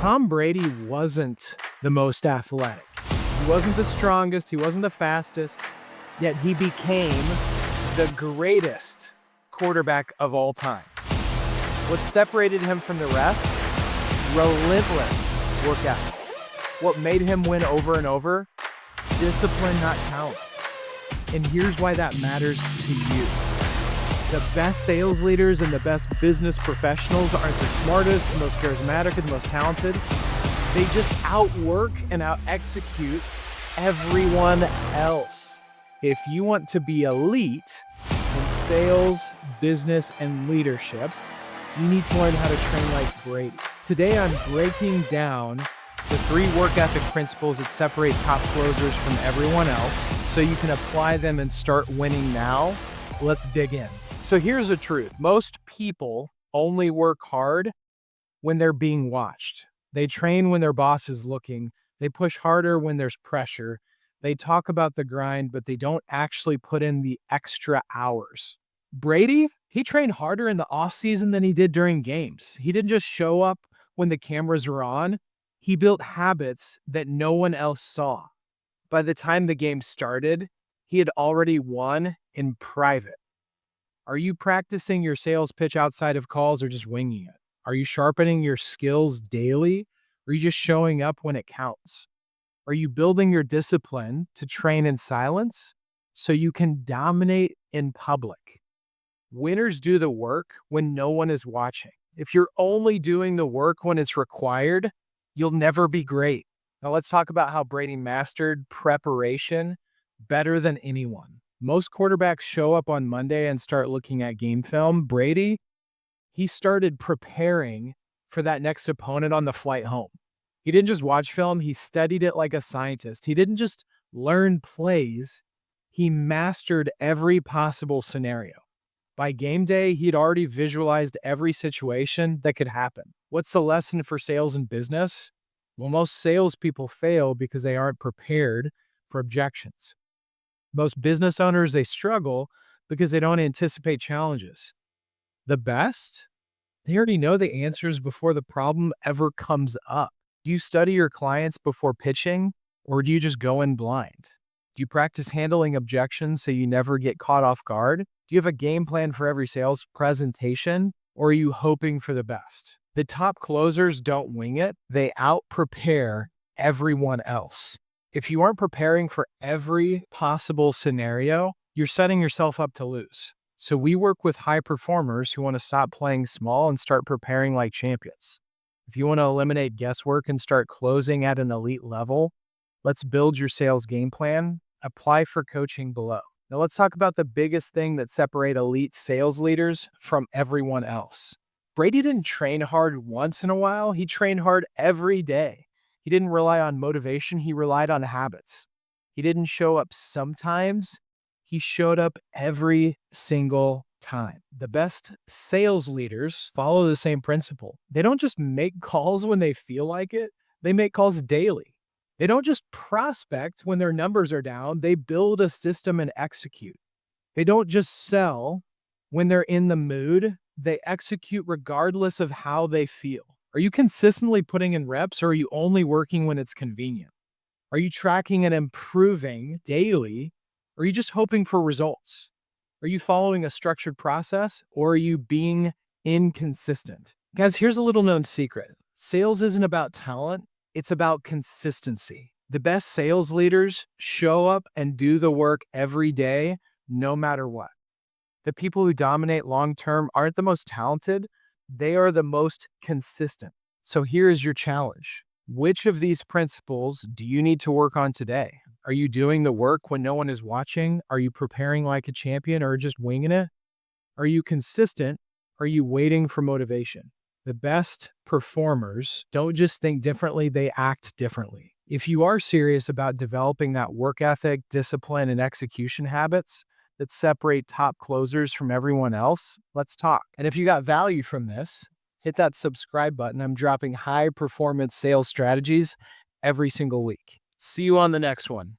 Tom Brady wasn't the most athletic. He wasn't the strongest, he wasn't the fastest, yet he became the greatest quarterback of all time. What separated him from the rest? Relentless work ethic. What made him win over and over? Discipline, not talent. And here's why that matters to you. The best sales leaders and the best business professionals aren't the smartest, the most charismatic, or the most talented. They just outwork and out-execute everyone else. If you want to be elite in sales, business, and leadership, you need to learn how to train like Brady. Today, I'm breaking down the 3 work ethic principles that separate top closers from everyone else so you can apply them and start winning now. Let's dig in. So here's the truth. Most people only work hard when they're being watched. They train when their boss is looking. They push harder when there's pressure. They talk about the grind, but they don't actually put in the extra hours. Brady, he trained harder in the offseason than he did during games. He didn't just show up when the cameras were on. He built habits that no one else saw. By the time the game started, he had already won in private. Are you practicing your sales pitch outside of calls or just winging it? Are you sharpening your skills daily? Or are you just showing up when it counts? Are you building your discipline to train in silence so you can dominate in public? Winners do the work when no one is watching. If you're only doing the work when it's required, you'll never be great. Now let's talk about how Brady mastered preparation better than anyone. Most quarterbacks show up on Monday and start looking at game film. Brady, he started preparing for that next opponent on the flight home. He didn't just watch film, he studied it like a scientist. He didn't just learn plays, he mastered every possible scenario. By game day, he'd already visualized every situation that could happen. What's the lesson for sales and business? Well, most salespeople fail because they aren't prepared for objections. Most business owners, they struggle because they don't anticipate challenges. The best, they already know the answers before the problem ever comes up. Do you study your clients before pitching, or do you just go in blind? Do you practice handling objections so you never get caught off guard? Do you have a game plan for every sales presentation, or are you hoping for the best? The top closers don't wing it. They out-prepare everyone else. If you aren't preparing for every possible scenario, you're setting yourself up to lose. So we work with high performers who want to stop playing small and start preparing like champions. If you want to eliminate guesswork and start closing at an elite level, let's build your sales game plan. Apply for coaching below. Now let's talk about the biggest thing that separates elite sales leaders from everyone else. Brady didn't train hard once in a while. He trained hard every day. He didn't rely on motivation. He relied on habits. He didn't show up sometimes. He showed up every single time. The best sales leaders follow the same principle. They don't just make calls when they feel like it. They make calls daily. They don't just prospect when their numbers are down. They build a system and execute. They don't just sell when they're in the mood. They execute regardless of how they feel. Are you consistently putting in reps, or are you only working when it's convenient? Are you tracking and improving daily, or are you just hoping for results? Are you following a structured process, or are you being inconsistent? Guys, here's a little known secret. Sales isn't about talent, it's about consistency. The best sales leaders show up and do the work every day, no matter what. The people who dominate long-term aren't the most talented, they are the most consistent. So here is your challenge. Which of these principles do you need to work on today? Are you doing the work when no one is watching? Are you preparing like a champion or just winging it? Are you consistent? Are you waiting for motivation? The best performers don't just think differently, they act differently. If you are serious about developing that work ethic, discipline, and execution habits that separate top closers from everyone else, let's talk. And if you got value from this, hit that subscribe button. I'm dropping high performance sales strategies every single week. See you on the next one.